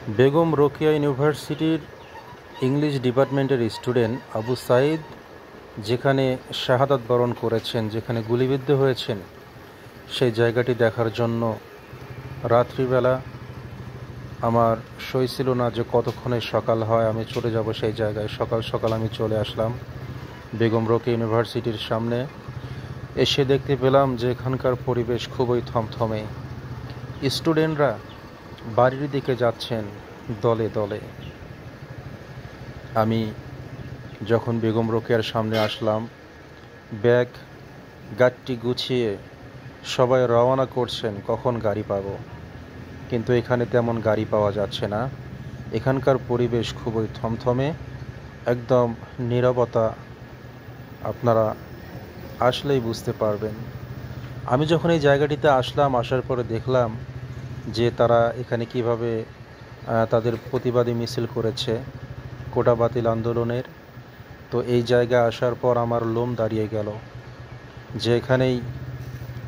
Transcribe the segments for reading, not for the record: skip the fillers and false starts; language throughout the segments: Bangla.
বেগম রোকেয়া ইউনিভার্সিটির ইংলিশ ডিপার্টমেন্টের স্টুডেন্ট আবু সাঈদ যেখানে শাহাদাত বরণ করেছেন, যেখানে গুলিবিদ্ধ হয়েছেন, সেই জায়গাটি দেখার জন্য রাত্রিবেলা আমার সই ছিল না যে কতক্ষণে সকাল হয় আমি চলে যাব সেই জায়গায়। সকাল সকাল আমি চলে আসলাম বেগম রোকেয়া ইউনিভার্সিটির সামনে। এসে দেখতে পেলাম যে এখানকার পরিবেশ খুবই থমথমে। স্টুডেন্টরা বাড়ির দিকে যাচ্ছেন দলে দলে। আমি যখন বেগম রোকেয়ার সামনে আসলাম, ব্যাগ গাড়িটি গুছিয়ে সবাই রওনা করছেন কখন গাড়ি পাবো, কিন্তু এখানে তেমন গাড়ি পাওয়া যাচ্ছে না। এখানকার পরিবেশ খুবই থমথমে, একদম নীরবতা। আপনারা আসলেই বুঝতে পারবেন। আমি যখন এই জায়গাটিতে আসলাম, আসার পরে দেখলাম যে তারা এখানে কিভাবে তাদের প্রতিবাদী মিছিল করেছে কোটা বাতিল আন্দোলনের। তো এই জায়গায় আসার পর আমার লোম দাঁড়িয়ে গেল যে এখানেই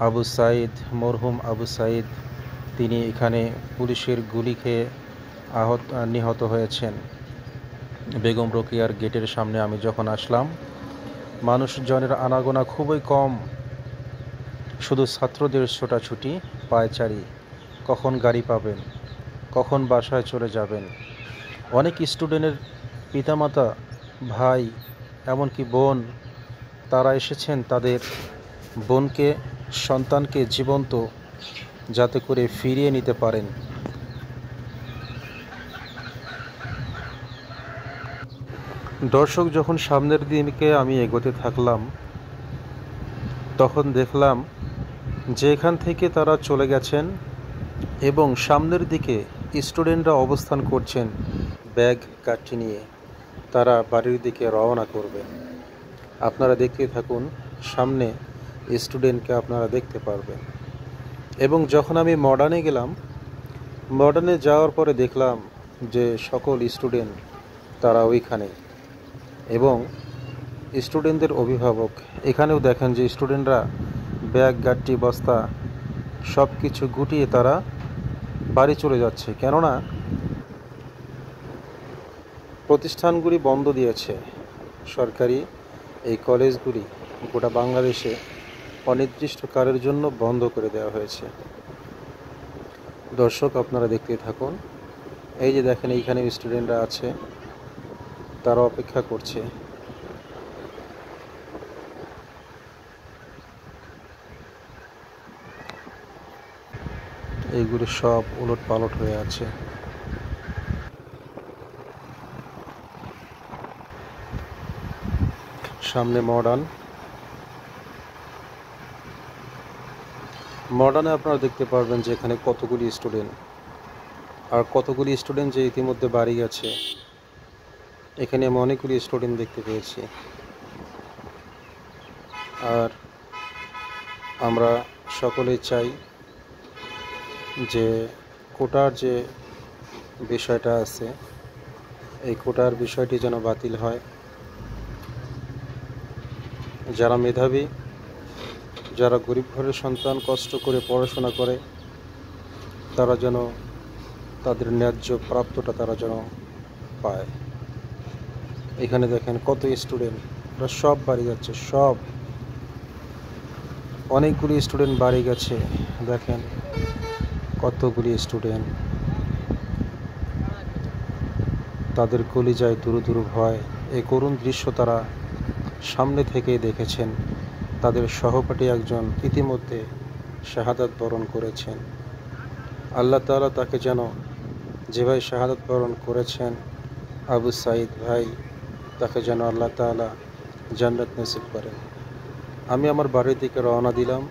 আবু সাঈদ, মরহুম আবু সাঈদ, তিনি এখানে পুলিশের গুলি খেয়ে নিহত হয়েছেন। বেগম রোকেয়ার গেটের সামনে আমি যখন আসলাম, মানুষজনের আনাগোনা খুবই কম, শুধু ছাত্রদের ছোটাছুটি, পায়চারি, কখন গাড়ি পাবেন, কখন বাসায় চলে যাবেন। অনেক স্টুডেন্টের পিতামাতা, ভাই, এমনকি বোন, তারা এসেছেন তাদের বোনকে, সন্তানকে জীবন্ত যাতে করে ফিরিয়ে নিতে পারেন। দর্শক, যখন সামনের দিকে আমি এগোতে থাকলাম, তখন দেখলাম যে এখান থেকে তারা চলে গেছেন এবং সামনের দিকে স্টুডেন্টরা অবস্থান করছেন ব্যাগ কাঠি নিয়ে। তারা বাড়ির দিকে রওনা করবেন। আপনারা দেখতে থাকুন, সামনে স্টুডেন্টকে আপনারা দেখতে পারবেন। এবং যখন আমি মডার্নে গেলাম, মডার্নে যাওয়ার পরে দেখলাম যে সকল স্টুডেন্ট তারা ওইখানে, এবং স্টুডেন্টদের অভিভাবক এখানেও দেখেন যে স্টুডেন্টরা ব্যাগ গাড়ি বস্তা সব কিছু গুটিয়ে তারা বাড়ি চলে যাচ্ছে। কেননা প্রতিষ্ঠানগুলি বন্ধ দিয়েছে সরকারি। এই কলেজগুলি গোটা বাংলাদেশে অনির্দিষ্টকালের জন্য বন্ধ করে দেওয়া হয়েছে। দর্শক, আপনারা দেখতে থাকুন। এই যে দেখেন, এইখানে স্টুডেন্টরা আছে, তারা অপেক্ষা করছে। এইগুলি সব উলট পালট হয়ে আছে। সামনে মডার্নে আপনারা দেখতে পারবেন যে এখানে কতগুলি স্টুডেন্ট, আর কতগুলি স্টুডেন্ট যে ইতিমধ্যে বাড়ি গেছে। এখানে আমি অনেকগুলি স্টুডেন্ট দেখতে পেয়েছি। আর আমরা সকলেই চাই যে কোটার যে বিষয়টা আছে, এই কোটার বিষয়টি যেন বাতিল হয়। যারা মেধাবী, যারা গরিব ঘরের সন্তান কষ্ট করে পড়াশোনা করে, তারা যেন তাদের ন্যায্য প্রাপ্যটা তারা যেন পায়। এখানে দেখেন কত স্টুডেন্ট, ওরা সব বাড়ি যাচ্ছে, সব অনেকগুলি স্টুডেন্ট বাড়ি গেছে। দেখেন কতগুলি স্টুডেন্ট, তাদের কলিজায় দুরু দুরু ভয়। এই করুণ দৃশ্য তারা সামনে থেকেই দেখেছেন। তাদের সহপাঠী একজন ইতিমধ্যে শাহাদাত বরণ করেছেন। আল্লাহ তাআলা তাকে যেন যেভাবে শাহাদাত বরণ করেছেন আবু সাঈদ ভাই, তাকে যেন আল্লাহ তাআলা জান্নাত নসিব করেন। আমি আমার বাড়ির দিকে রওনা দিলাম।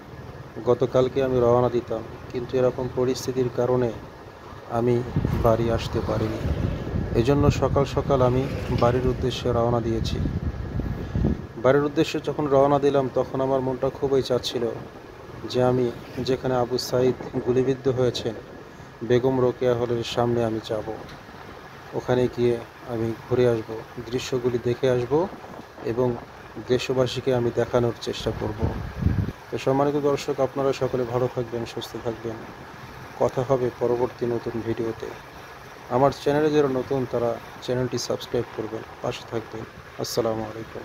গতকালকে আমি রওনা দিতাম, কিন্তু এরকম পরিস্থিতির কারণে আমি বাড়ি আসতে পারিনি। এজন্য সকাল সকাল আমি বাড়ির উদ্দেশ্যে রওনা দিয়েছি। বাড়ির উদ্দেশ্যে যখন রওনা দিলাম, তখন আমার মনটা খুবই চাচ্ছিল যে আমি যেখানে আবু সাঈদ গুলিবিদ্ধ হয়েছেন, বেগম রোকেয়া হলের সামনে আমি যাব। ওখানে গিয়ে আমি ঘুরে আসব, দৃশ্যগুলি দেখে আসব এবং দেশবাসীকে আমি দেখানোর চেষ্টা করব। তো সম্মানিত দর্শক, আপনারা সকলে ভালো থাকবেন, সুস্থ থাকবেন। কথা হবে পরবর্তী নতুন ভিডিওতে। আমার চ্যানেলে যারা নতুন তারা চ্যানেলটি সাবস্ক্রাইব করবেন, পাশে থাকবেন। আসসালামু আলাইকুম।